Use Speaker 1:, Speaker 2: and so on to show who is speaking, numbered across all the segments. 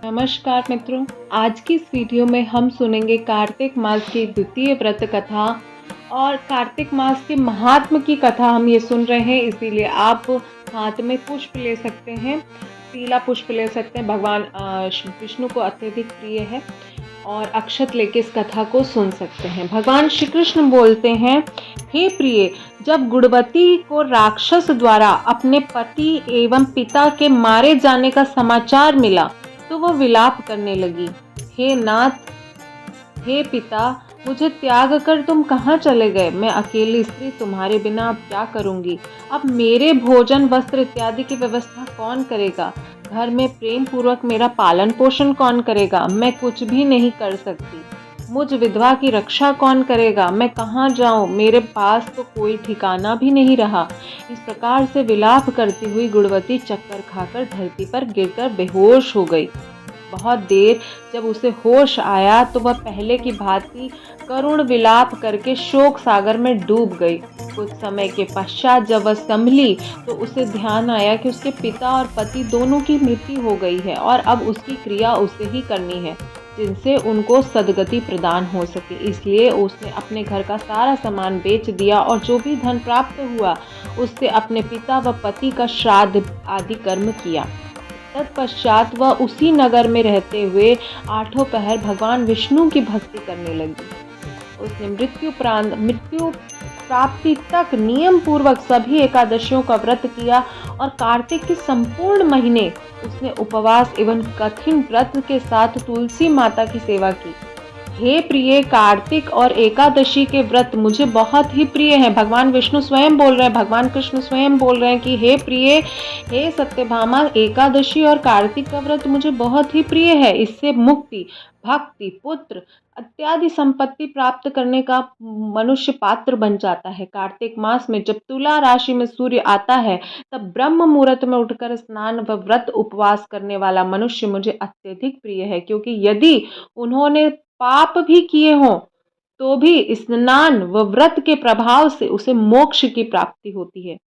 Speaker 1: नमस्कार मित्रों, आज की इस वीडियो में हम सुनेंगे कार्तिक मास की द्वितीय व्रत कथा और कार्तिक मास के महात्म की कथा हम ये सुन रहे हैं, इसीलिए आप हाथ में पुष्प ले सकते हैं, पीला पुष्प ले सकते हैं, भगवान विष्णु को अत्यधिक प्रिय है और अक्षत लेके इस कथा को सुन सकते हैं। भगवान श्री कृष्ण बोलते हैं, हे प्रिय, जब गुणवती को राक्षस द्वारा अपने पति एवं पिता के मारे जाने का समाचार मिला तो वह विलाप करने लगी। हे नाथ, हे पिता, मुझे त्याग कर तुम कहाँ चले गए? मैं अकेली स्त्री तुम्हारे बिना अब क्या करूंगी? अब मेरे भोजन वस्त्र इत्यादि की व्यवस्था कौन करेगा? घर में प्रेम पूर्वक मेरा पालन पोषण कौन करेगा? मैं कुछ भी नहीं कर सकती। मुझ विधवा की रक्षा कौन करेगा? मैं कहाँ जाऊँ? मेरे पास तो कोई ठिकाना भी नहीं रहा। इस प्रकार से विलाप करती हुई गुणवती चक्कर खाकर धरती पर गिरकर बेहोश हो गई। बहुत देर जब उसे होश आया तो वह पहले की भांति करुण विलाप करके शोक सागर में डूब गई। कुछ समय के पश्चात जब वह संभली तो उसे ध्यान आया कि उसके पिता और पति दोनों की मृत्यु हो गई है और अब उसकी क्रिया उसे ही करनी है जिनसे उनको सद्गति प्रदान हो सके। इसलिए उसने अपने घर का सारा सामान बेच दिया और जो भी धन प्राप्त हुआ उससे अपने पिता व पति का श्राद्ध आदि कर्म किया। तत्पश्चात वह उसी नगर में रहते हुए आठों पहर भगवान विष्णु की भक्ति करने लगी। उसने मृत्यु प्राप्ति तक नियम पूर्वक सभी एकादशियों का व्रत किया और कार्तिक के संपूर्ण महीने उसने उपवास एवं कठिन व्रत के साथ तुलसी माता की सेवा की। हे प्रिय, कार्तिक और एकादशी के व्रत मुझे बहुत ही प्रिय हैं। भगवान विष्णु स्वयं बोल रहे हैं, भगवान कृष्ण स्वयं बोल रहे हैं कि हे प्रिय, हे सत्यभामा, एकादशी और कार्तिक का व्रत मुझे बहुत ही प्रिय है। इससे मुक्ति, भक्ति, पुत्र इत्यादि संपत्ति प्राप्त करने का मनुष्य पात्र बन जाता है। कार्तिक मास में जब तुला राशि में सूर्य आता है तब ब्रह्म मुहूर्त में उठकर स्नान व व्रत उपवास करने वाला मनुष्य मुझे अत्यधिक प्रिय है, क्योंकि यदि उन्होंने पाप भी किए हों तो भी स्नान व व्रत के प्रभाव से उसे मोक्ष की प्राप्ति होती है।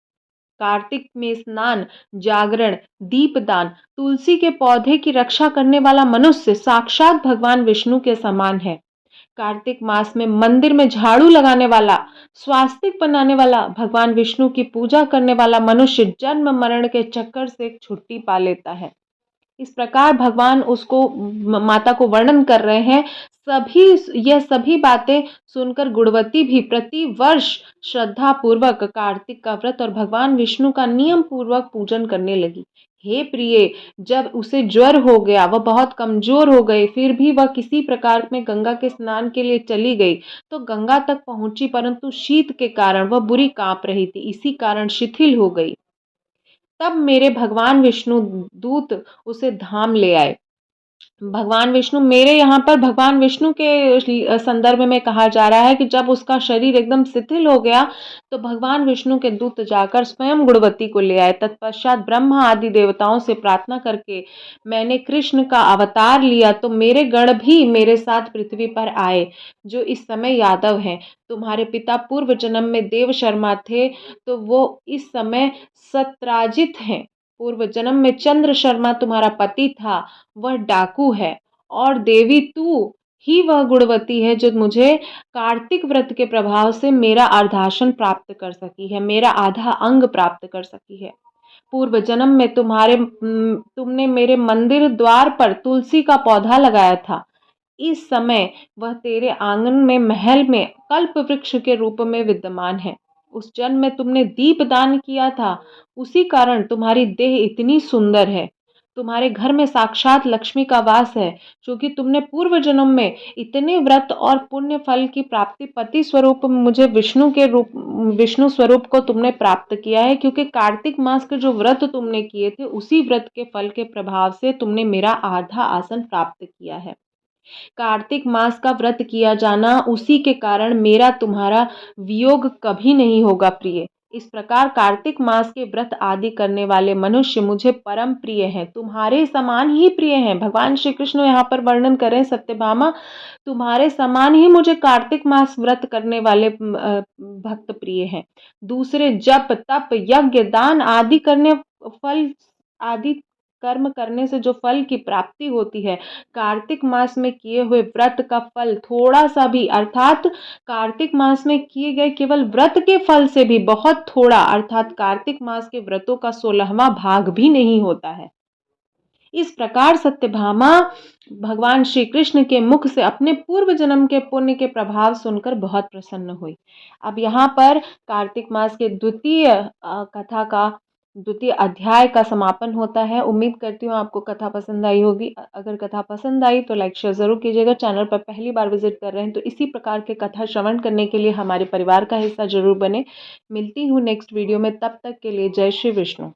Speaker 1: कार्तिक में स्नान, जागरण, दीपदान, तुलसी के पौधे की रक्षा करने वाला मनुष्य साक्षात भगवान विष्णु के समान है। कार्तिक मास में मंदिर में झाड़ू लगाने वाला, स्वास्तिक बनाने वाला, भगवान विष्णु की पूजा करने वाला मनुष्य जन्म मरण के चक्कर से छुट्टी पा लेता है। इस प्रकार भगवान उसको माता को वर्णन कर रहे हैं। यह सभी बातें सुनकर गुणवती भी प्रति वर्ष श्रद्धा पूर्वक कार्तिक का व्रत और भगवान विष्णु का नियम पूर्वक पूजन करने लगी। हे प्रिय, जब उसे ज्वर हो गया, वह बहुत कमजोर हो गई, फिर भी वह किसी प्रकार में गंगा के स्नान के लिए चली गई तो गंगा तक पहुंची, परंतु शीत के कारण वह बुरी कांप रही थी, इसी कारण शिथिल हो गई। तब मेरे भगवान विष्णु दूत उसे धाम ले आए। भगवान विष्णु, मेरे यहाँ पर भगवान विष्णु के संदर्भ में कहा जा रहा है कि जब उसका शरीर एकदम शिथिल हो गया तो भगवान विष्णु के दूत जाकर स्वयं गुणवती को ले आए। तत्पश्चात ब्रह्मा आदि देवताओं से प्रार्थना करके मैंने कृष्ण का अवतार लिया तो मेरे गण भी मेरे साथ पृथ्वी पर आए, जो इस समय यादव हैं। तुम्हारे पिता पूर्व जन्म में देव शर्मा थे तो वो इस समय सत्राजित हैं। पूर्व जन्म में चंद्र शर्मा तुम्हारा पति था, वह डाकू है, और देवी तू ही वह गुणवती है जो मुझे कार्तिक व्रत के प्रभाव से मेरा अर्धासन प्राप्त कर सकी है, मेरा आधा अंग प्राप्त कर सकी है। पूर्व जन्म में तुमने मेरे मंदिर द्वार पर तुलसी का पौधा लगाया था। इस समय वह तेरे आंगन में महल में कल्प वृक्ष के रूप में विद्यमान है। उस जन्म में तुमने दीप दान किया था, उसी कारण तुम्हारी देह इतनी सुंदर है। तुम्हारे घर में साक्षात लक्ष्मी का वास है, क्योंकि तुमने पूर्व जन्म में इतने व्रत और पुण्य फल की प्राप्ति पति स्वरूप मुझे विष्णु स्वरूप को तुमने प्राप्त किया है, क्योंकि कार्तिक मास के जो व्रत तुमने किए थे उसी व्रत के फल के प्रभाव से तुमने मेरा आधा आसन प्राप्त किया है। कार्तिक मास का व्रत किया जाना, उसी के कारण मेरा तुम्हारा वियोग कभी नहीं होगा प्रिय। इस प्रकार कार्तिक मास के व्रत आदि करने वाले मनुष्य मुझे परम प्रिय हैं, तुम्हारे समान ही प्रिय हैं। भगवान श्री कृष्ण यहाँ पर वर्णन करें, सत्यभामा, तुम्हारे समान ही मुझे कार्तिक मास व्रत करने वाले भक्त प्रिय हैं। दूसरे जप, तप, यज्ञ, दान आदि करने फल आदि कर्म करने से जो फल की प्राप्ति होती है, कार्तिक मास में किए हुए व्रत का फल थोड़ा सा भी, अर्थात कार्तिक मास में किए गए केवल व्रत के फल से भी बहुत थोड़ा, अर्थात कार्तिक मास के व्रतों का 16वां भाग भी नहीं होता है। इस प्रकार सत्यभामा भगवान श्री कृष्ण के मुख से अपने पूर्व जन्म के पुण्य के प्रभाव सुनकर बहुत प्रसन्न हुई। अब यहाँ पर कार्तिक मास के द्वितीय कथा का द्वितीय अध्याय का समापन होता है। उम्मीद करती हूँ आपको कथा पसंद आई होगी। अगर कथा पसंद आई तो लाइक शेयर ज़रूर कीजिएगा। चैनल पर पहली बार विजिट कर रहे हैं तो इसी प्रकार के कथा श्रवण करने के लिए हमारे परिवार का हिस्सा जरूर बने। मिलती हूँ नेक्स्ट वीडियो में, तब तक के लिए जय श्री विष्णु।